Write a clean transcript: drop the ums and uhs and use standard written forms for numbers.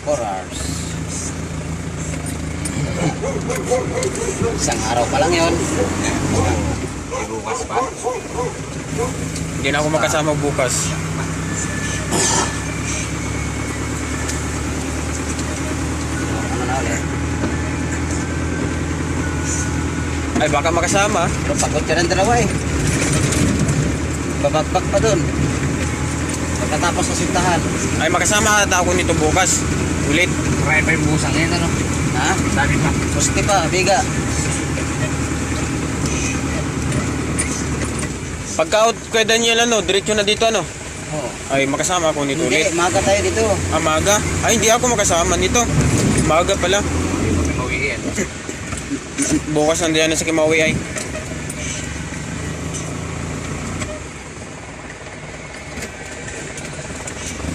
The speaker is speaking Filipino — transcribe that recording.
4 hours. Isang araw pa lang yun. May bukas pa. Hindi na ako makasama bukas. Ano na ulit? Ay, baka makasama. Pero pagod ka ng dalawa eh. Babagpag pa dun. Pagkatapos sa sintahan. Ay, makasama ata ako nito bukas. Ulit. Try pa yung busang ngayon ano? Ha? Sabi pa. Pusti pa, biga. Pagka-out kay Daniel, diretso na dito, Oo. Ay, makasama ako nito Hindi, ulit. maga tayo dito. Ah, maga? Ay, hindi ako makasama nito. Maga pala. Hindi mo pinauwi yan. Bukas nandiyan na sa Kimawi ay.